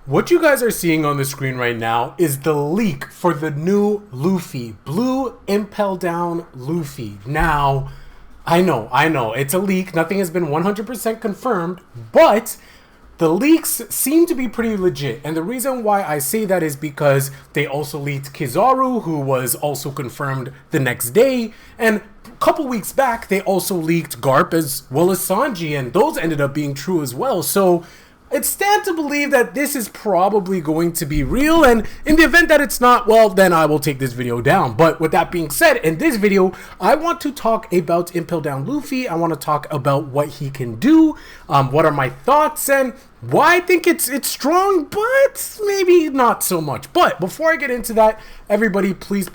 What you guys are seeing on the screen right now is the leak for the new Luffy, Blue Impel Down Luffy. Now, I know, it's a leak. Nothing has been 100% confirmed, but the leaks seem to be pretty legit. And the reason why I say that is because they also leaked Kizaru, who was also confirmed the next day. And a couple weeks back, they also leaked Garp as well as Sanji, and those ended up being true as well. So it stands to believe that this is probably going to be real, and in the event that it's not, well, then I will take this video down. But with that being said, in this video, I want to talk about Impel Down Luffy. I want to talk about what he can do, what are my thoughts, and why I think it's strong, but maybe not so much. But before I get into that, everybody, please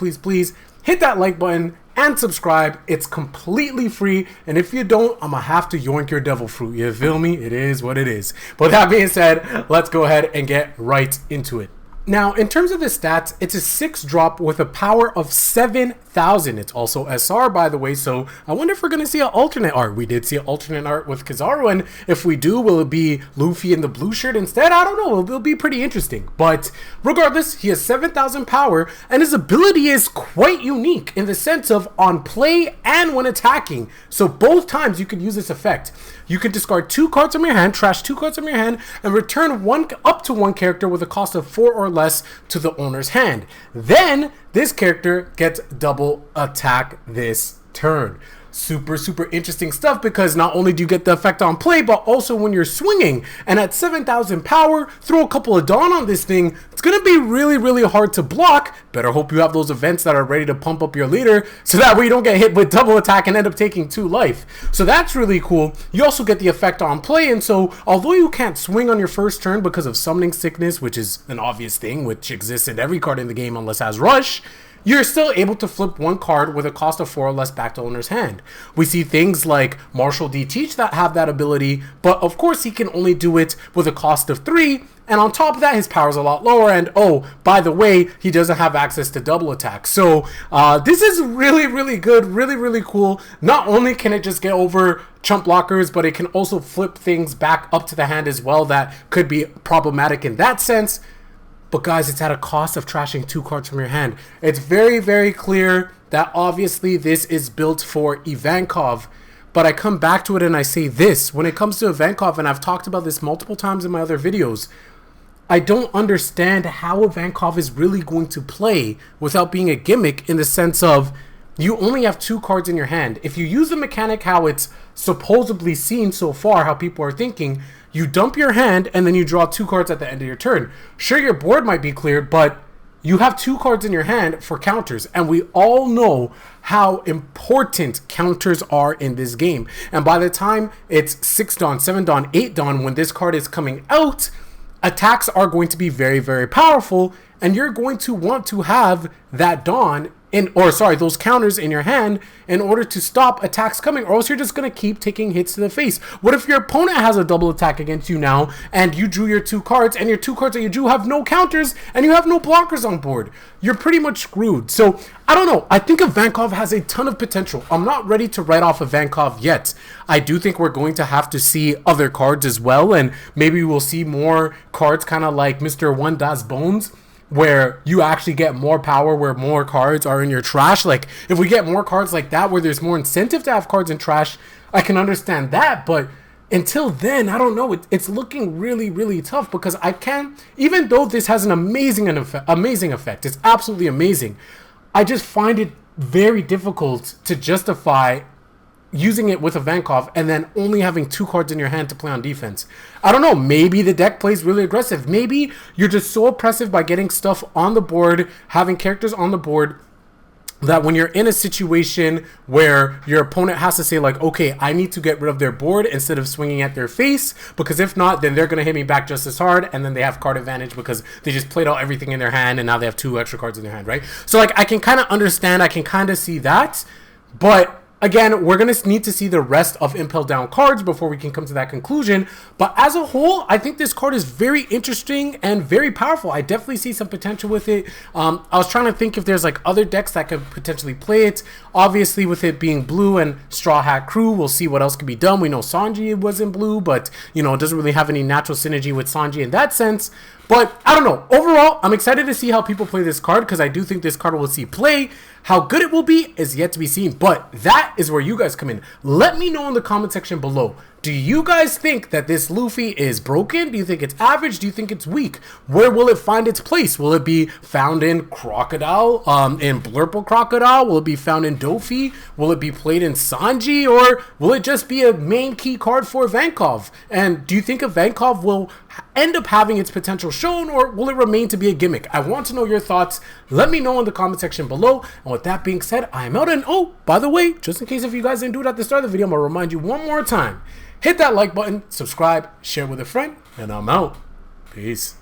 hit that like button and subscribe. It's completely free, and if you don't, I'm gonna have to yoink your devil fruit. You feel me? It is what it is. But that being said, let's go ahead and get right into it. Now, in terms of the stats, it's a 6 drop with a power of 7,000. It's also SR, by the way, so I wonder if we're going to see an alternate art. We did see an alternate art with Kizaru, and if we do, will it be Luffy in the blue shirt instead? I don't know. It'll be pretty interesting. But regardless, he has 7,000 power, and his ability is quite unique in the sense of on play and when attacking. So both times you could use this effect. You can discard 2 cards from your hand, trash 2 cards from your hand, and return up to one character with a cost of 4 or less to the owner's hand. Then this character gets double attack this turn. Super interesting stuff, because not only do you get the effect on play, but also when you're swinging. And at 7,000 power, throw a couple of Dawn on this thing, it's gonna be really hard to block. Better hope you have those events that are ready to pump up your leader, so that way you don't get hit with double attack and end up taking 2 life. So that's really cool. You also get the effect on play, and so although you can't swing on your first turn because of summoning sickness, which is an obvious thing which exists in every card in the game unless it has rush, you're still able to flip 1 card with a cost of 4 or less back to owner's hand. We see things like Marshall D. Teach that have that ability, but of course he can only do it with a cost of 3, and on top of that, his power is a lot lower, and oh, by the way, he doesn't have access to double attack. So this is really good, really cool. Not only can it just get over chump blockers, but it can also flip things back up to the hand as well that could be problematic in that sense. But guys, it's at a cost of trashing 2 cards from your hand. It's very clear that obviously this is built for Ivankov. But I come back to it and I say this. When it comes to Ivankov, and I've talked about this multiple times in my other videos, I don't understand how Ivankov is really going to play without being a gimmick, in the sense of you only have 2 cards in your hand. If you use the mechanic how it's supposedly seen so far, how people are thinking, you dump your hand and then you draw 2 cards at the end of your turn. Sure, your board might be cleared, but you have 2 cards in your hand for counters, and we all know how important counters are in this game. And by the time it's 6 Dawn, 7 Dawn, 8 Dawn, when this card is coming out, attacks are going to be very powerful, and you're going to want to have that Dawn those counters in your hand in order to stop attacks coming, or else you're just going to keep taking hits to the face. What if your opponent has a double attack against you now, and you drew your 2 cards, and your 2 cards that you drew have no counters, and you have no blockers on board? You're pretty much screwed. So, I don't know. I think Ivankov has a ton of potential. I'm not ready to write off Ivankov yet. I do think we're going to have to see other cards as well, and maybe we'll see more cards kind of like Mr. One Das Bones, where you actually get more power where more cards are in your trash. Like, if we get more cards like that where there's more incentive to have cards in trash, I can understand that. But until then, I don't know. It's looking really tough, because I can't, even though this has an amazing effect, it's absolutely amazing, I just find it very difficult to justify using it with Ivankov and then only having 2 cards in your hand to play on defense. I don't know, maybe the deck plays really aggressive. Maybe you're just so oppressive by getting stuff on the board, having characters on the board, that when you're in a situation where your opponent has to say like, okay, I need to get rid of their board instead of swinging at their face, because if not, then they're going to hit me back just as hard, and then they have card advantage because they just played out everything in their hand and now they have 2 extra cards in their hand, right? So like, I can kind of understand, I can kind of see that, but Again, we're going to need to see the rest of Impel Down cards before we can come to that conclusion. But as a whole, I think this card is very interesting and very powerful. I definitely see some potential with it. I was trying to think if there's like other decks that could potentially play it. Obviously, with it being blue and Straw Hat Crew, we'll see what else can be done. We know Sanji was in blue, but, you know, it doesn't really have any natural synergy with Sanji in that sense. But I don't know. Overall, I'm excited to see how people play this card because I do think this card will see play. How good it will be is yet to be seen. But that is where you guys come in. Let me know in the comment section below. Do you guys think that this Luffy is broken? Do you think it's average? Do you think it's weak? Where will it find its place? Will it be found in Crocodile, in Blurple Crocodile? Will it be found in Dofi? Will it be played in Sanji? Or will it just be a main key card for Ivankov? And do you think Ivankov will end up having its potential shown, or will it remain to be a gimmick? I want to know your thoughts. Let me know in the comment section below. And with that being said, I'm out. And oh, by the way, just in case if you guys didn't do it at the start of the video, I'm going to remind you one more time. Hit that like button, subscribe, share with a friend, and I'm out. Peace.